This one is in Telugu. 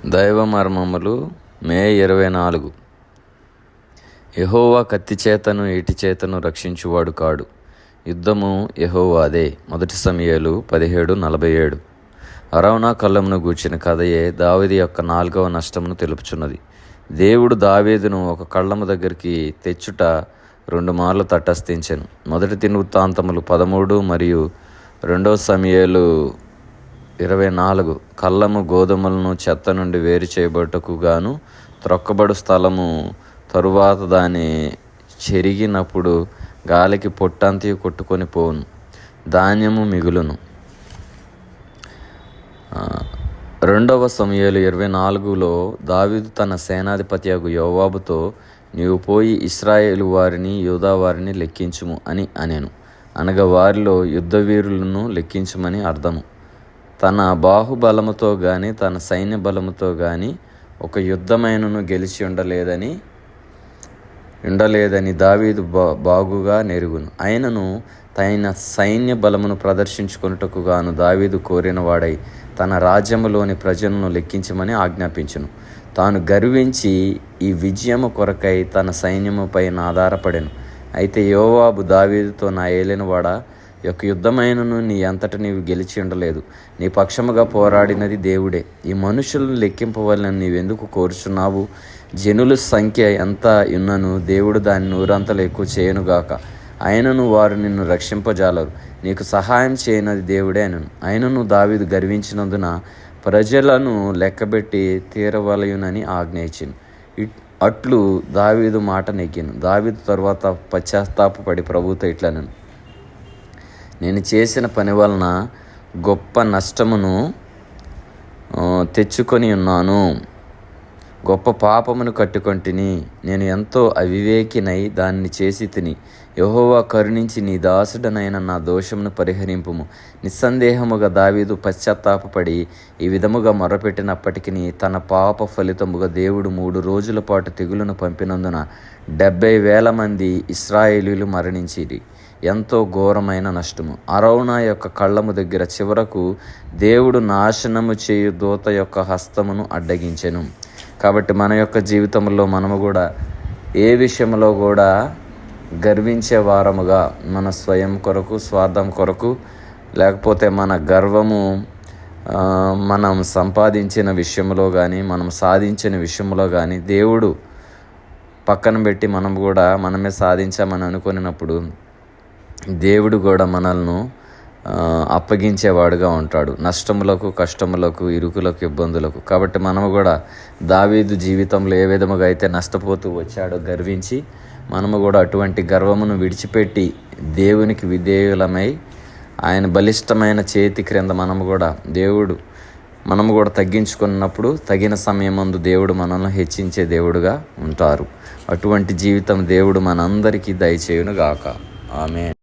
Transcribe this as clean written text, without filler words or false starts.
దైవ మర్మములు మే 24. యెహోవా కత్తి చేతను ఈటి చేతను రక్షించువాడు కాడు, యుద్ధము యెహోవాదే. 1 సమూయేలు 17:47. అరౌనా కళ్ళమును గూర్చిన కథయే దావీదు యొక్క 4వ నష్టమును తెలుపుచున్నది. దేవుడు దావీదును ఒక కళ్ళము దగ్గరికి తెచ్చుట 2 మార్లు తటస్థించెను. 1 దినవృత్తాంతములు 13 మరియు 2 సమూయేలు 24. కళ్ళము గోధుమలను చెత్త నుండి వేరు చేయబట్టుకు గాను త్రొక్కబడు స్థలము తరువాత దాని చెరిగినప్పుడు గాలికి పొట్టంతయు కొట్టుకొని పోవును, ధాన్యము మిగులును. 2 సమూయేలు 24లో దావీదు తన సేనాధిపతియగు యోవాబుతో, నీవు పోయి ఇశ్రాయేలు వారిని యూదా వారిని లెక్కించుము అని అనెను. అనగా వారిలో యుద్ధవీరులను లెక్కించుమని అర్థము. తన బాహుబలముతో గాని తన సైన్య బలముతో గాని ఒక యుద్ధమైనను గెలిచి ఉండలేదని దావీదు బాగుగా నెరుగును. అయినను తన సైన్య బలమును ప్రదర్శించుకొనుటకు గాను దావీదు కోరిన వాడై తన రాజ్యములోని ప్రజలను లెక్కించమని ఆజ్ఞాపించును. తాను గర్వించి ఈ విజయము కొరకై తన సైన్యము పైన ఆధారపడెను. అయితే యోవాబు దావీదుతో, నా ఏలినవాడా, యొక్క యుద్ధమైనను నీ అంతట నీవు గెలిచి ఉండలేదు, నీ పక్షముగా పోరాడినది దేవుడే. ఈ మనుషులను లెక్కింపవలనని నీవెందుకు కోరుచున్నావు? జనుల సంఖ్య ఎంత ఉన్నను దేవుడు దాని 100 ఎక్కువ చేయనుగాక. అయినను వారు నిన్ను రక్షింపజాలరు, నీకు సహాయం చేయనది దేవుడే అనను. అయినను దావీదు గర్వించినందున ప్రజలను లెక్కబెట్టి తీరవలయునని ఆజ్ఞయించెను. అట్లు దావీదు మాట నెగ్గిను. దావీదు తరువాత పశ్చాత్తాపపడి ప్రభువుతో ఇట్లనెను, నేను చేసిన పని వలన గొప్ప నష్టమును తెచ్చుకొని ఉన్నాను, గొప్ప పాపమును కట్టుకొంటిని. నేను ఎంతో అవివేకినై దాన్ని చేసి తిని. యెహోవా కరుణించి నీ దాసుడనైన నా దోషమును పరిహరింపుము. నిస్సందేహముగా దావీదు పశ్చాత్తాపపడి ఈ విధముగా మొరపెట్టినప్పటికీ తన పాప ఫలితముగా దేవుడు 3 రోజుల పాటు తెగులును పంపినందున 70,000 మంది ఇశ్రాయేలీయులు మరణించిరి. ఎంతో ఘోరమైన నష్టము. అరౌనా యొక్క కళ్ళము దగ్గర చివరకు దేవుడు నాశనము చేయు దూత యొక్క హస్తమును అడ్డగించెను. కాబట్టి మన యొక్క జీవితంలో మనము కూడా ఏ విషయంలో కూడా గర్వించే వారముగా, మన స్వయం కొరకు, స్వార్థం కొరకు, లేకపోతే మన గర్వము మనం సంపాదించిన విషయంలో కానీ, మనం సాధించిన విషయంలో కానీ దేవుడు పక్కన పెట్టి మనం కూడా మనమే సాధించామని అనుకున్నప్పుడు దేవుడు కూడా మనల్ని అప్పగించేవాడుగా ఉంటాడు, నష్టములకు, కష్టములకు, ఇరుకులకు, ఇబ్బందులకు. కాబట్టి మనము కూడా దావీదు జీవితంలో ఏ విధముగా అయితే నష్టపోతూ వచ్చాడో గర్వించి, మనము కూడా అటువంటి గర్వమును విడిచిపెట్టి దేవునికి విధేయులమై ఆయన బలిష్టమైన చేతి క్రింద మనము కూడా తగ్గించుకున్నప్పుడు తగిన సమయమందు దేవుడు మనల్ని హెచ్చించే దేవుడుగా ఉంటారు. అటువంటి జీవితం దేవుడు మనందరికీ దయచేయును గాక. ఆమేన్.